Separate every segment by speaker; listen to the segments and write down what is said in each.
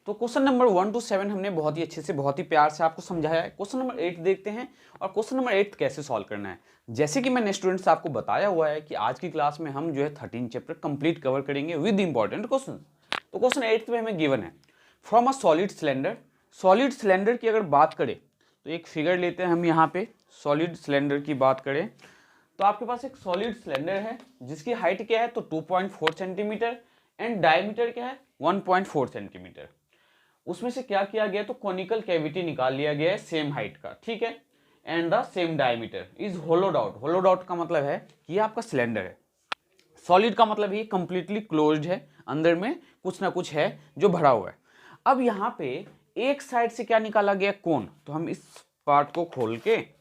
Speaker 1: तो question number 1 to 7 हमने बहुत ही अच्छे से, बहुत ही प्यार से आपको समझाया है। क्वेश्चन नंबर 8 देखते हैं और क्वेश्चन नंबर 8 कैसे सॉल्व करना है। जैसे कि मैंने स्टूडेंट्स आपको बताया हुआ है कि आज की क्लास में हम जो है 13 चैप्टर कंप्लीट कवर करेंगे विद इंपॉर्टेंट क्वेश्चन। तो क्वेश्चन 8 में हमें गिवन है from a solid cylinder. Solid cylinder की अगर बात करें तो एक फिगर लेते हैं हम यहाँ पे। सॉलिड सिलेंडर की बात करें तो आपके पास एक सॉलिड सिलेंडर है जिसकी हाइट क्या है तो 2.4 सेंटीमीटर एंड डायमीटर क्या है 1.4 सेंटीमीटर। उसमें से क्या किया गया तो कॉनिकल कैविटी निकाल लिया गया है सेम हाइट का, ठीक है, and the same diameter is होलोड out. होलोड out का मतलब है कि ये आपका सिलेंडर है। सॉलिड का मतलब ये कंप्लीटली क्लोज्ड है, अंदर में कुछ ना कुछ है जो भरा हुआ है। अब यहाँ पे एक साइड से क्या निकाला गया कोन, तो हम इस पार्ट को खोल के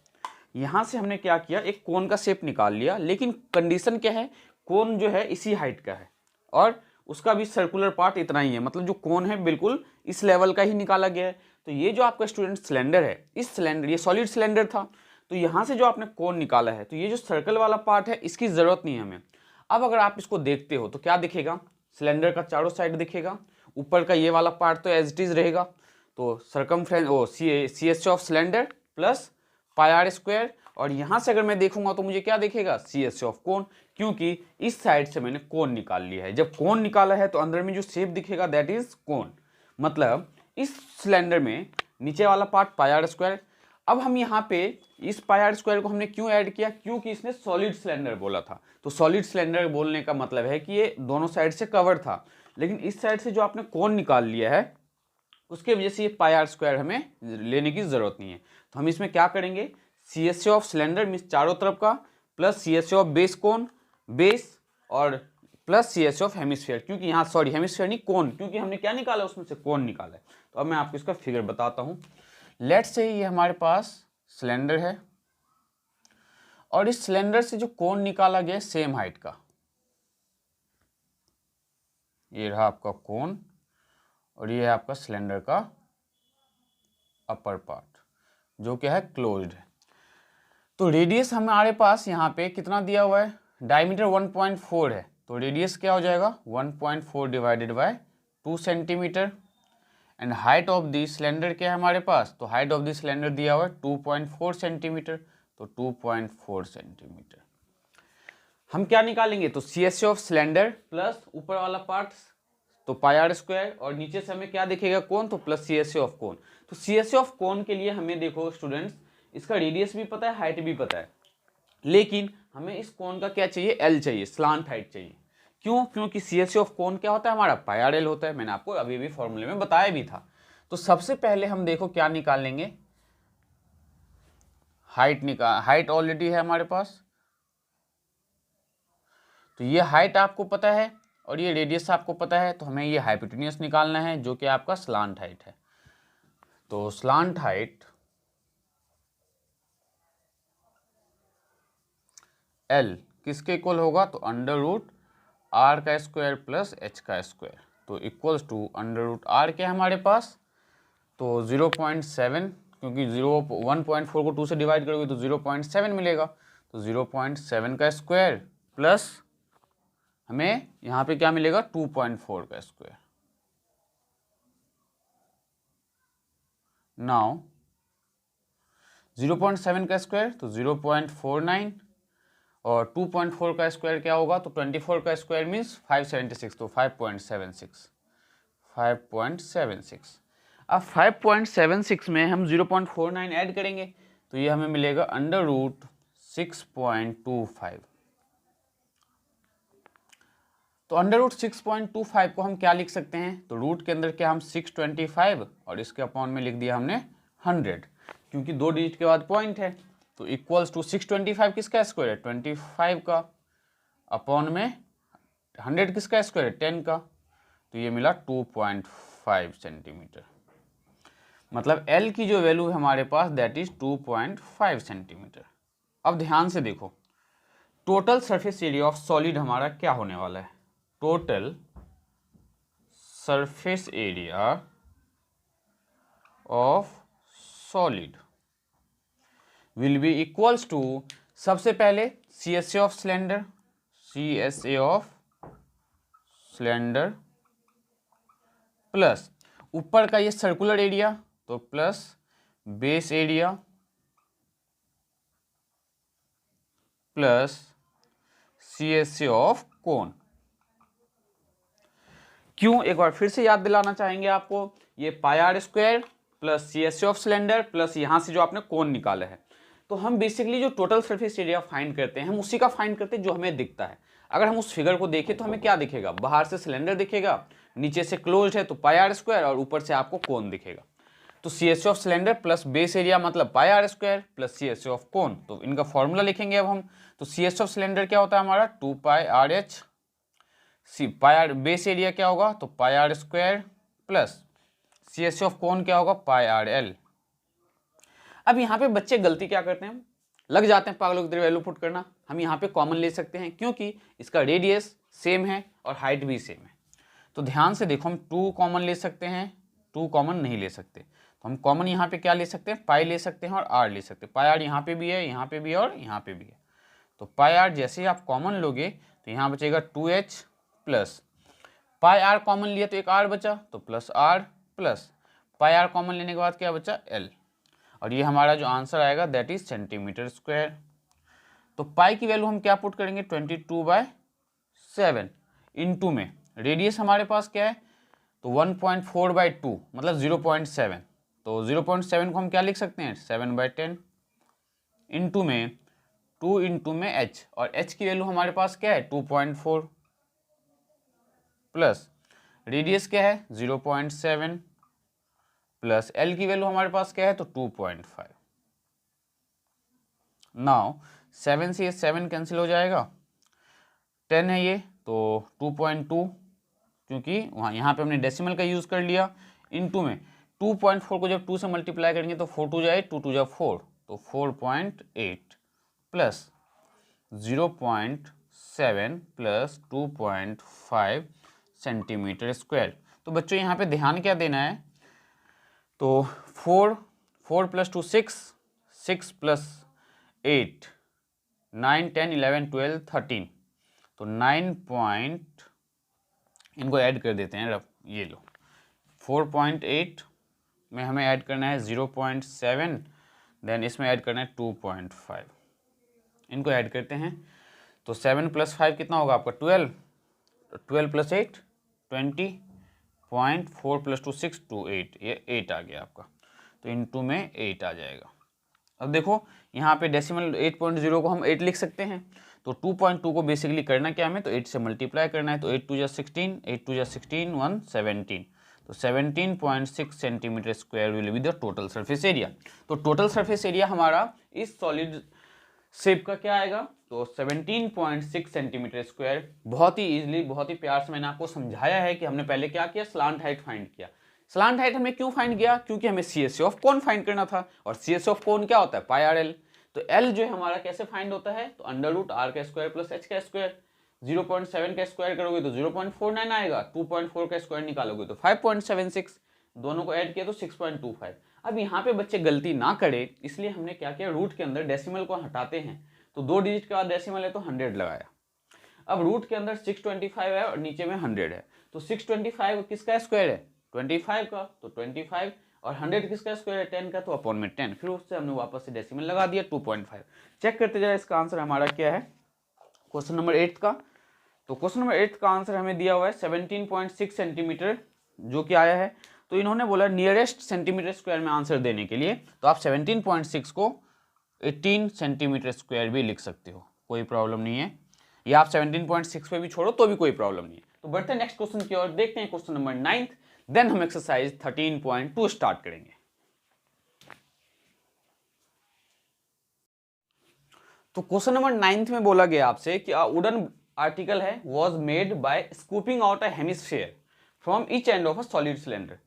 Speaker 1: यहां से हमने क्या किया एक कोन का शेप निकाल लिया, लेकिन कंडीशन क्या है कोन जो है इसी हाइट का है और उसका भी सर्कुलर पार्ट इतना ही है, मतलब जो कोन है बिल्कुल इस लेवल का ही निकाला गया है। तो ये जो आपका स्टूडेंट सिलेंडर है, इस सिलेंडर, ये सॉलिड सिलेंडर था, तो यहाँ से जो आपने कोन निकाला है तो ये जो सर्कल वाला पार्ट है इसकी जरूरत नहीं है हमें। अब अगर आप इसको देखते हो तो क्या दिखेगा, सिलेंडर का चारों साइड दिखेगा, ऊपर का ये वाला पार्ट तो एज इट इज रहेगा। तो circumference C H of cylinder plus pi r square, और यहां से अगर मैं देखूंगा तो मुझे क्या दिखेगा सी एच ऑफ कोन, क्योंकि इस साइड से मैंने कोन निकाल लिया है। जब कोन निकाला है तो अंदर में जो शेप दिखेगा दैट इज कोन, मतलब इस सिलेंडर में नीचे वाला पार्ट पाई आर स्क्वायर। अब हम यहाँ पे इस पाई आर स्क्वायर को हमने क्यों ऐड किया, क्योंकि इसने सॉलिड सिलेंडर बोला था। तो सॉलिड सिलेंडर बोलने का मतलब है कि ये दोनों साइड से कवर था, लेकिन इस साइड से जो आपने कोन निकाल लिया है उसके वजह से ये पाई आर स्क्वायर हमें लेने की जरूरत नहीं है। तो हम इसमें क्या करेंगे C S of cylinder means चारों तरफ का plus C S of base cone base और plus C S of hemisphere, क्योंकि यहाँ सॉरी हेमिस्फीयर नहीं कोन, क्योंकि हमने क्या निकाला उसमें से कोन निकाला है। तो अब मैं आपको इसका फिगर बताता हूँ। लेट्स से ये हमारे पास सिलेंडर है और इस सिलेंडर से जो कोन निकाला गया सेम हाइट का, ये रहा आपका कोन और ये है आपका सिलेंडर का अपर पार्ट जो क्या है क्लोज्ड है। तो रेडियस हमारे पास यहाँ पे कितना दिया हुआ है, डायमीटर 1.4 है, तो रेडियस क्या हो जाएगा 1.4 divided by 2 centimetre. And height of the cylinder क्या है हमारे पास, तो हाइट ऑफ दी सिलेंडर दिया हुआ है 2.4 सेंटीमीटर, तो 2.4 सेंटीमीटर। हम क्या निकालेंगे तो C S of cylinder plus ऊपर वाला पार्ट तो पाई आर स्क्वायर, और नीचे से हमें क्या दिखेगा कोन तो plus C S of cone. तो सी एस ऑफ कोन के लिए हमें देखो स्टूडेंट्स इसका रेडियस भी पता है हाइट भी पता है, लेकिन हमें इस कोन का क्या चाहिए एल चाहिए, स्लांट हाइट चाहिए। क्यों, क्योंकि सी एस ऑफ कोन क्या होता है हमारा पाई आर एल होता है, मैंने आपको अभी भी फॉर्मूले में बताया भी था। तो सबसे पहले हम देखो क्या निकाल लेंगे, हाइट ऑलरेडी है हमारे पास, तो ये हाइट आपको पता है और ये रेडियस आपको पता है, तो हमें ये हाइपोटेन्यूस निकालना है जो कि आपका स्लांट हाइट है। तो स्लांट हाइट एल किसके इक्वल होगा तो अंडर रूट आर का स्क्वायर प्लस एच का स्क्वायर, तो equals to under root r क्या है हमारे पास तो 0.7, क्योंकि 1.4 को 2 से डिवाइड करोगे तो 0.7 मिलेगा, तो 0.7 का स्क्वायर प्लस हमें यहाँ पे क्या मिलेगा 2.4 का स्क्वायर। नाउ 0.7 का स्क्वायर तो 0.49 और 2.4 का स्क्वायर क्या होगा तो 24 का स्क्वायर मीन्स 576, तो 5.76। अब 5.76 में हम 0.49 ऐड करेंगे तो ये हमें मिलेगा अंडर रूट 6.25। तो अंडर रूट 6.25 को हम क्या लिख सकते हैं तो रूट के अंदर क्या हम 625 और इसके अपॉन में लिख दिया हमने 100, क्योंकि 2 डिजिट के बाद पॉइंट है, तो इक्वल्स टू 625 किसका स्क्वायर है 25 का अपॉन में 100 किसका स्क्वायर है 10 का, तो ये मिला 2.5 सेंटीमीटर। मतलब L की जो वैल्यू है हमारे पास दैट इज 2.5 सेंटीमीटर। अब ध्यान से देखो total surface area of solid हमारा क्या होने वाला है, total surface area of solid will be equals to, सबसे पहले C S A of cylinder, C S A of cylinder plus ऊपर का ये सर्कुलर एरिया तो plus base area plus CSA of cone. क्यों, एक बार फिर से याद दिलाना चाहेंगे आपको, ये pi r square plus CSA of cylinder plus यहां से जो आपने कोन निकाला है, तो हम बेसिकली जो टोटल सरफेस एरिया फाइंड करते हैं हम उसी का फाइंड करते हैं जो हमें दिखता है। अगर हम उस फिगर को देखें तो हमें क्या दिखेगा, बाहर से सिलेंडर दिखेगा, नीचे से क्लोज है तो पाई आर स्क्वायर और ऊपर से आपको कोन दिखेगा। तो CSA of cylinder plus base area मतलब pi r square plus CSA of cone, तो इनका फॉर्मूला लिखेंगे अब हम। तो CSA ऑफ सिलेंडर क्या होता है हमारा 2 pi r h, pi r base area क्या होगा तो pi r square plus CSA of cone क्या होगा पाई आर एल। अब यहाँ पे बच्चे गलती क्या करते हैं, लग जाते हैं पागलों की तरह वैल्यू पुट करना। हम यहाँ पे कॉमन ले सकते हैं क्योंकि इसका रेडियस सेम है और हाइट भी सेम है। तो ध्यान से देखो, हम 2 कॉमन ले सकते हैं, 2 कॉमन नहीं ले सकते, तो हम कॉमन यहाँ पे क्या ले सकते हैं, पाई ले सकते हैं और आर ले सकते हैं। पाई आर यहाँ पे भी है, यहाँ पे भी है और यहाँ पे भी है। तो पाई आर जैसे ही आप कॉमन लोगे तो यहाँ बचेगा 2h plus pi r common लिया तो एक आर बचा तो plus r plus pi r common लेने के बाद क्या बचा एल, और ये हमारा जो आंसर आएगा दैट इज सेंटीमीटर स्क्वायर। तो पाई की वैल्यू हम क्या पुट करेंगे 22/7 इंटू में रेडियस हमारे पास क्या है तो 1.4/2 मतलब 0.7, तो 0.7 को हम क्या लिख सकते हैं 7/10 इंटू में 2 इंटू में h, और h की वैल्यू हमारे पास क्या है 2.4 प्लस रेडियस क्या है 0.7 प्लस l की वैल्यू हमारे पास क्या है तो 2.5। नाउ 7 से ये 7 कैंसिल हो जाएगा, 10 है ये तो 2.2, क्योंकि वहाँ यहाँ पे हमने डेसिमल का यूज़ कर लिया, इनटू में 2.4 को जब 2 से मल्टीप्लाई करेंगे तो 4 2 जाए 2 2 जा 4 तो 4.8 प्लस 0.7 प्लस 2.5 सेंटीमीटर स्क्वायर। तो बच्चों यहाँ पे ध्यान क्या देना है, तो 4 प्लस 2 6 प्लस 8 9 10 11 12 13, तो 9 पॉइंट, इनको ऐड कर देते हैं, ये लो 4.8 में हमें ऐड करना है 0.7, देन इसमें ऐड करना है 2.5, इनको ऐड करते हैं तो 7 + 5 कितना होगा आपका 12, 12 + 8 20, 4 + 2 6 2 8, ये 8 आ गया आपका, तो इनटू में 8 आ जाएगा। अब देखो यहाँ पे डेसिमल 8.0 को हम 8 लिख सकते हैं, तो 2.2 को बेसिकली करना क्या हमें तो 8 से मल्टीप्लाई करना है, तो 8 2 जा 16, 8 2 जा 16 1 17, तो 17.6 centimetre square will be the total surface area. तो टोटल सरफेस एरिया हमारा इस सॉलिड शेप का क्या आएगा तो 17.6 सेंटीमीटर स्क्वायर। बहुत ही इजीली, बहुत ही प्यार से मैंने आपको समझाया है कि हमने पहले क्या किया, स्लांट हाइट फाइंड किया। स्लांट हाइट हमने क्यों फाइंड किया, क्योंकि हमें CSA ऑफ कोन फाइंड करना था, और CSA ऑफ कोन क्या होता है पाई आर एल। तो L जो है हमारा कैसे फाइंड होता है तो √r का स्क्वायर प्लस h का स्क्वायर। 0.7 का स्क्वायर करोगे तो 0.49 आएगा, 2.4 का स्क्वायर निकालोगे तो 5.76, दोनों को ऐड किया तो 6.25। अब यहाँ पे बच्चे गलती ना करे इसलिए हमने क्या किया, रूट के अंदर डेसिमल को हटाते हैं, तो 2 डिजिट के बाद डेसिमल है तो 100 लगाया। अब रूट के अंदर 625 है और नीचे में 100 है, तो 625 किसका स्क्वायर है 25 का, तो 25, और 100 किसका स्क्वायर है 10 का, तो अपॉन में 10, फिर उससे हमने वापस से डेसिमल लगा दिया 2.5। चेक करते जाए इसका आंसर हमारा क्या है क्वेश्चन नंबर 8 का। तो क्वेश्चन नंबर 8 का आंसर हमें दिया हुआ है 17.6 सेंटीमीटर जो कि आया है। तो इन्होंने बोला नियरेस्ट सेंटीमीटर स्क्वायर में आंसर देने के लिए, तो आप 17.6 को 18 सेंटीमीटर स्क्वायर भी लिख सकते हो, कोई प्रॉब्लम नहीं है, या आप 17.6 पे भी छोड़ो तो भी कोई प्रॉब्लम नहीं है। तो बढ़ते हैं नेक्स्ट क्वेश्चन की ओर, देखते हैं क्वेश्चन नंबर 9, देन हम एक्सरसाइज 13.2 स्टार्ट करेंगे। तो क्वेश्चन नंबर 9 में बोला गया आपसे कि वुडन आर्टिकल है was made by scooping out a hemisphere from each end of a solid cylinder।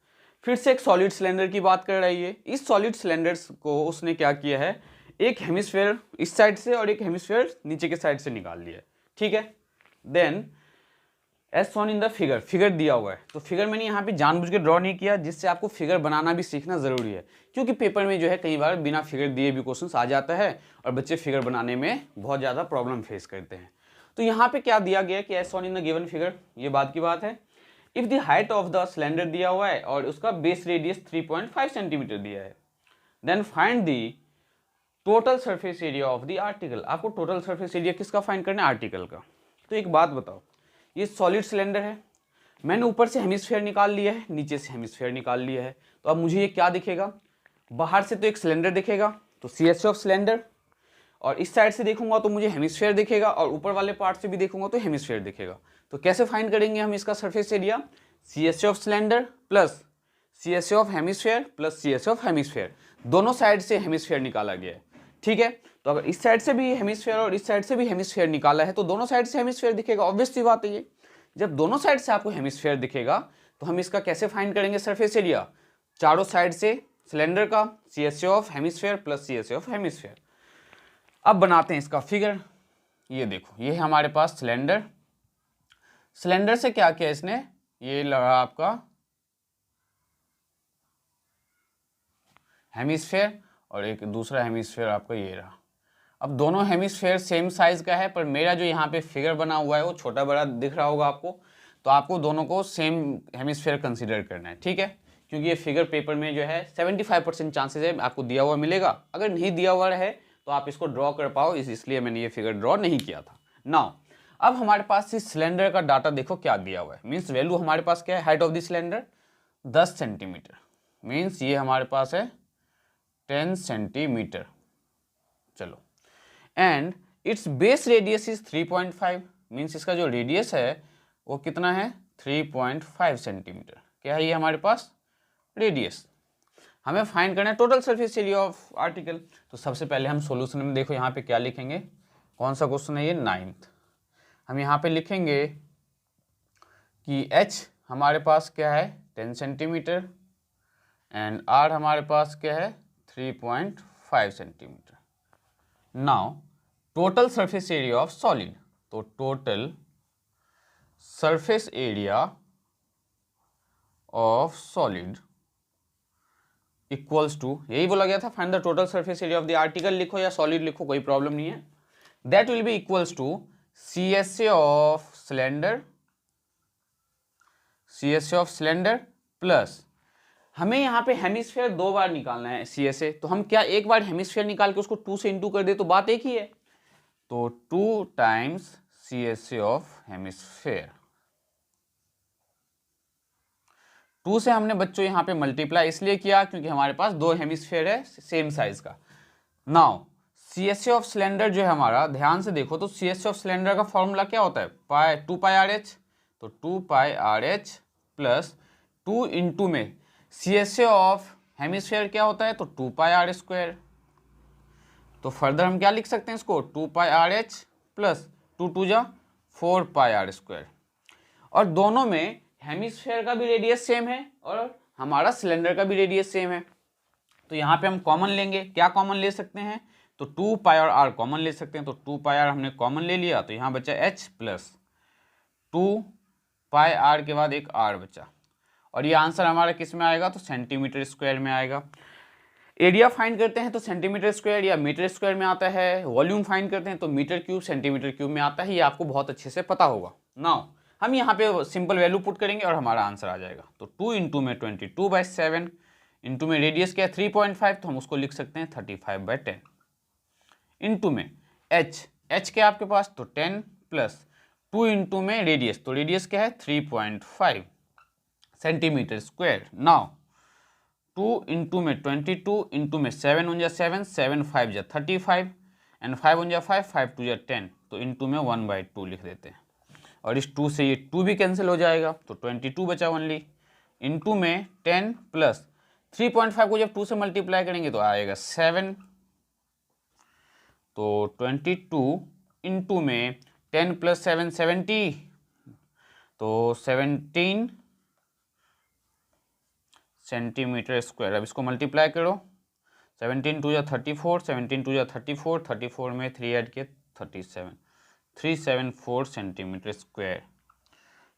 Speaker 1: फिर से एक सॉलिड सिलेंडर की बात कर रही है। इस सॉलिड सिलेंडर्स को उसने क्या किया है, एक हेमिस्फीयर इस साइड से और एक हेमिस्फीयर नीचे के साइड से निकाल लिया है, ठीक है। Then as shown in the figure, figure दिया हुआ है, तो फिगर मैंने यहाँ पे जानबूझ के ड्रॉ नहीं किया, जिससे आपको फिगर बनाना भी सीखना जरूरी है, क्योंकि पेपर में जो है कई बार बिना फिगर दिए भी क्वेश्चंस आ जाता है और बच्चे फिगर बनाने में बहुत ज़्यादा प्रॉब्लम फेस करते हैं। तो यहाँ पे क्या दिया गया कि as shown in the given figure, ये बात की बात है, if the height of the cylinder दिया हुआ है और उसका बेस रेडियस 3.5 सेंटीमीटर दिया है, then find the total surface area of the article. आपको टोटल सरफेस एरिया किसका फाइंड करना है? आर्टिकल का। तो एक बात बताओ, ये सॉलिड सिलेंडर है, मैंने ऊपर से हेमिस्फेयर निकाल लिया है, नीचे से हेमिस्फेयर निकाल लिया है, तो अब मुझे ये क्या दिखेगा? बाहर से तो एक सिलेंडर दिखेगा, तो CSA ऑफ सिलेंडर, और इस साइड से देखूंगा तो मुझे हेमिस्फेयर दिखेगा, और ऊपर वाले पार्ट से भी देखूंगा तो हेमिस्फेयर दिखेगा। तो कैसे फाइंड करेंगे हम इसका surface area? CSA of cylinder plus CSA of hemisphere plus CSA of hemisphere, दोनों साइड से हेमिस्फेयर निकाला गया है, ठीक है। तो अगर इस साइड से भी हेमिस्फेयर और इस साइड से भी हेमिस्फेयर निकाला है तो दोनों साइड से हेमिस्फेयर दिखेगा, ऑब्वियस सी बात है ये। जब दोनों साइड से आपको हेमिस्फेयर दिखेगा तो हम इसका कैसे फाइंड करेंगे सरफेस एरिया? चारों साइड से सिलेंडर का CSA of hemisphere plus CSA of hemisphere. अब बनाते हैं इसका फिगर। ये देखो, ये है हमारे पास सिलेंडर। सिलेंडर से क्या किया इसने? ये लगा आपका हेमिस्फेयर और एक दूसरा हेमिस्फेयर आपका ये रहा। अब दोनों हेमिस्फेयर सेम साइज का है, पर मेरा जो यहाँ पे फिगर बना हुआ है वो छोटा बड़ा दिख रहा होगा आपको, तो आपको दोनों को सेम हेमिस्फेयर कंसीडर करना है, ठीक है। क्योंकि ये फिगर पेपर में जो है 75% चांसेस है आपको दिया हुआ मिलेगा, अगर नहीं दिया हुआ है तो आप इसको ड्रॉ कर पाओ, इसलिए मैंने ये फिगर ड्रॉ नहीं किया था। नाउ अब हमारे पास इस सिलेंडर का डाटा देखो क्या दिया हुआ है, मीन्स वैल्यू हमारे पास क्या है? Height of the cylinder 10 centimetre, means ये हमारे पास है 10 सेंटीमीटर। चलो, and it's base radius is 3.5, means इसका जो रेडियस है वो कितना है? 3.5 सेंटीमीटर। क्या है ये हमारे पास? रेडियस। हमें फाइंड करना है total surface area of article. तो सबसे पहले हम सॉल्यूशन में देखो यहाँ पे क्या लिखेंगे, कौन सा क्वेश्चन है ये? 9th। हम यहाँ पे लिखेंगे कि h हमारे पास क्या है? 10 सेंटीमीटर, एंड r हमारे पास क्या है? 3.5 centimetre. Now total surface area of solid, तो total surface area of solid equals to, यही बोला गया था, find the total surface area of the article, लिखो या सॉलिड लिखो, कोई प्रॉब्लम नहीं है। That will be equals to CSA of cylinder, CSA of cylinder plus, हमें यहाँ पे हेमिस्फेयर 2 बार निकालना है CSA, तो हम क्या एक बार हेमिस्फेयर निकाल के उसको 2 से इंटू कर दे तो बात एक ही है, तो 2 टाइम्स CSA ऑफ हेमिस्फेयर। 2 से हमने बच्चों यहाँ पे मल्टीप्लाई इसलिए किया क्योंकि हमारे पास 2 हेमिस्फेयर है सेम साइज का। नाउ CSA ऑफ सिलेंडर जो है हमारा, ध्यान से देखो तो CSA ऑफ सिलेंडर का फॉर्मूला क्या होता है? 2 पाई RH, तो 2 पाई RH प्लस 2 इंटू में CSA ऑफ हेमिस्फेयर क्या होता है? तो 2 पाई R स्क्वायर। तो फर्दर हम क्या लिख सकते हैं इसको? 2 पाई RH प्लस 2 2 जा 4 पाई R स्क्वायर। और दोनों में हेमिस्फेयर का भी रेडियस सेम है और हमारा सिलेंडर का भी रेडियस सेम है, तो यहाँ पे हम कॉमन लेंगे। क्या कॉमन ले सकते हैं? तो 2 पाई और r कॉमन ले सकते हैं, तो 2 पाई r हमने कॉमन ले लिया, तो यहाँ बचा h प्लस 2 पाई r के बाद एक r बचा, और ये आंसर हमारा किस में आएगा? तो सेंटीमीटर स्क्वायर में आएगा। एरिया फाइंड करते हैं तो सेंटीमीटर स्क्वायर या मीटर स्क्वायर में आता है, वॉल्यूम फाइंड करते हैं तो मीटर क्यूब सेंटीमीटर क्यूब में आता है, ये आपको बहुत अच्छे से पता होगा। नाउ हम यहाँ पे सिंपल वैल्यू पुट करेंगे और हमारा आंसर आ जाएगा। तो 2 इंटू में 22/7 इंटू में रेडियस क्या है? 3.5, तो हम उसको लिख सकते हैं 35/10 इंटू में h क्या है आपके पास? तो 10 प्लस 2 इंटू में रेडियस, तो रेडियस क्या है? 3.5 सेंटीमीटर स्क्वायर। नाउ 2 इंटू में 22 इंटू में 7 उन जा 7, 7 5 जा 35 एंड 5 उन जा 5, 5 2 जा 10, तो इंटू में 1/2 लिख देते हैं, और इस 2 से ये 2 भी कैंसिल हो जाएगा, तो 22 बचा ओनली, इंटू में 10 प्लस 3.5 को जब 2 से मल्टीप्लाई करेंगे तो आएगा 7, तो 22 इंटू में 10 प्लस 7 70, तो 17 सेंटीमीटर स्क्वायर। अब इसको मल्टीप्लाई करो, 17 2 जा 34, 17 2 जा 34, 34 में 3 ऐड किए 37, 374 centimetre square.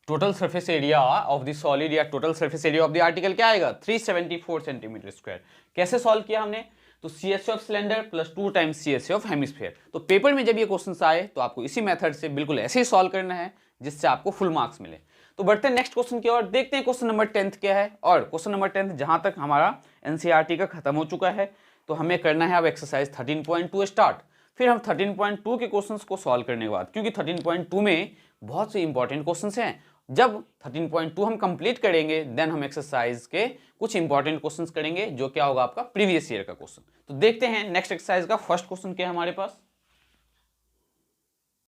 Speaker 1: Total surface area of the solid या total surface area of the article क्या आएगा? 374 सेंटीमीटर स्क्वायर। कैसे सॉल्व किया हमने? तो CSA of cylinder plus 2 times CSA of hemisphere. तो पेपर में जब ये क्वेश्चन आए तो आपको इसी मेथड से बिल्कुल ऐसे ही सॉल्व करना है जिससे आपको फुल मार्क्स मिले। तो बढ़ते हैं नेक्स्ट क्वेश्चन की ओर, देखते हैं क्वेश्चन नंबर 10 क्या है। और क्वेश्चन नंबर 10 जहां तक हमारा एनसीईआरटी का खत्म हो चुका है, तो हमें करना है अब एक्सरसाइज 13.2 स्टार्ट। फिर हम 13.2 के क्वेश्चंस को सॉल्व करने के बाद, क्योंकि 13.2 में बहुत से इंपॉर्टेंट क्वेश्चंस हैं, जब 13.2 हम कंप्लीट करेंगे देन हम एक्सरसाइज के कुछ इंपॉर्टेंट क्वेश्चंस करेंगे, जो क्या होगा आपका प्रीवियस ईयर का क्वेश्चन। तो देखते हैं नेक्स्ट एक्सरसाइज का फर्स्ट क्वेश्चन क्या है हमारे पास।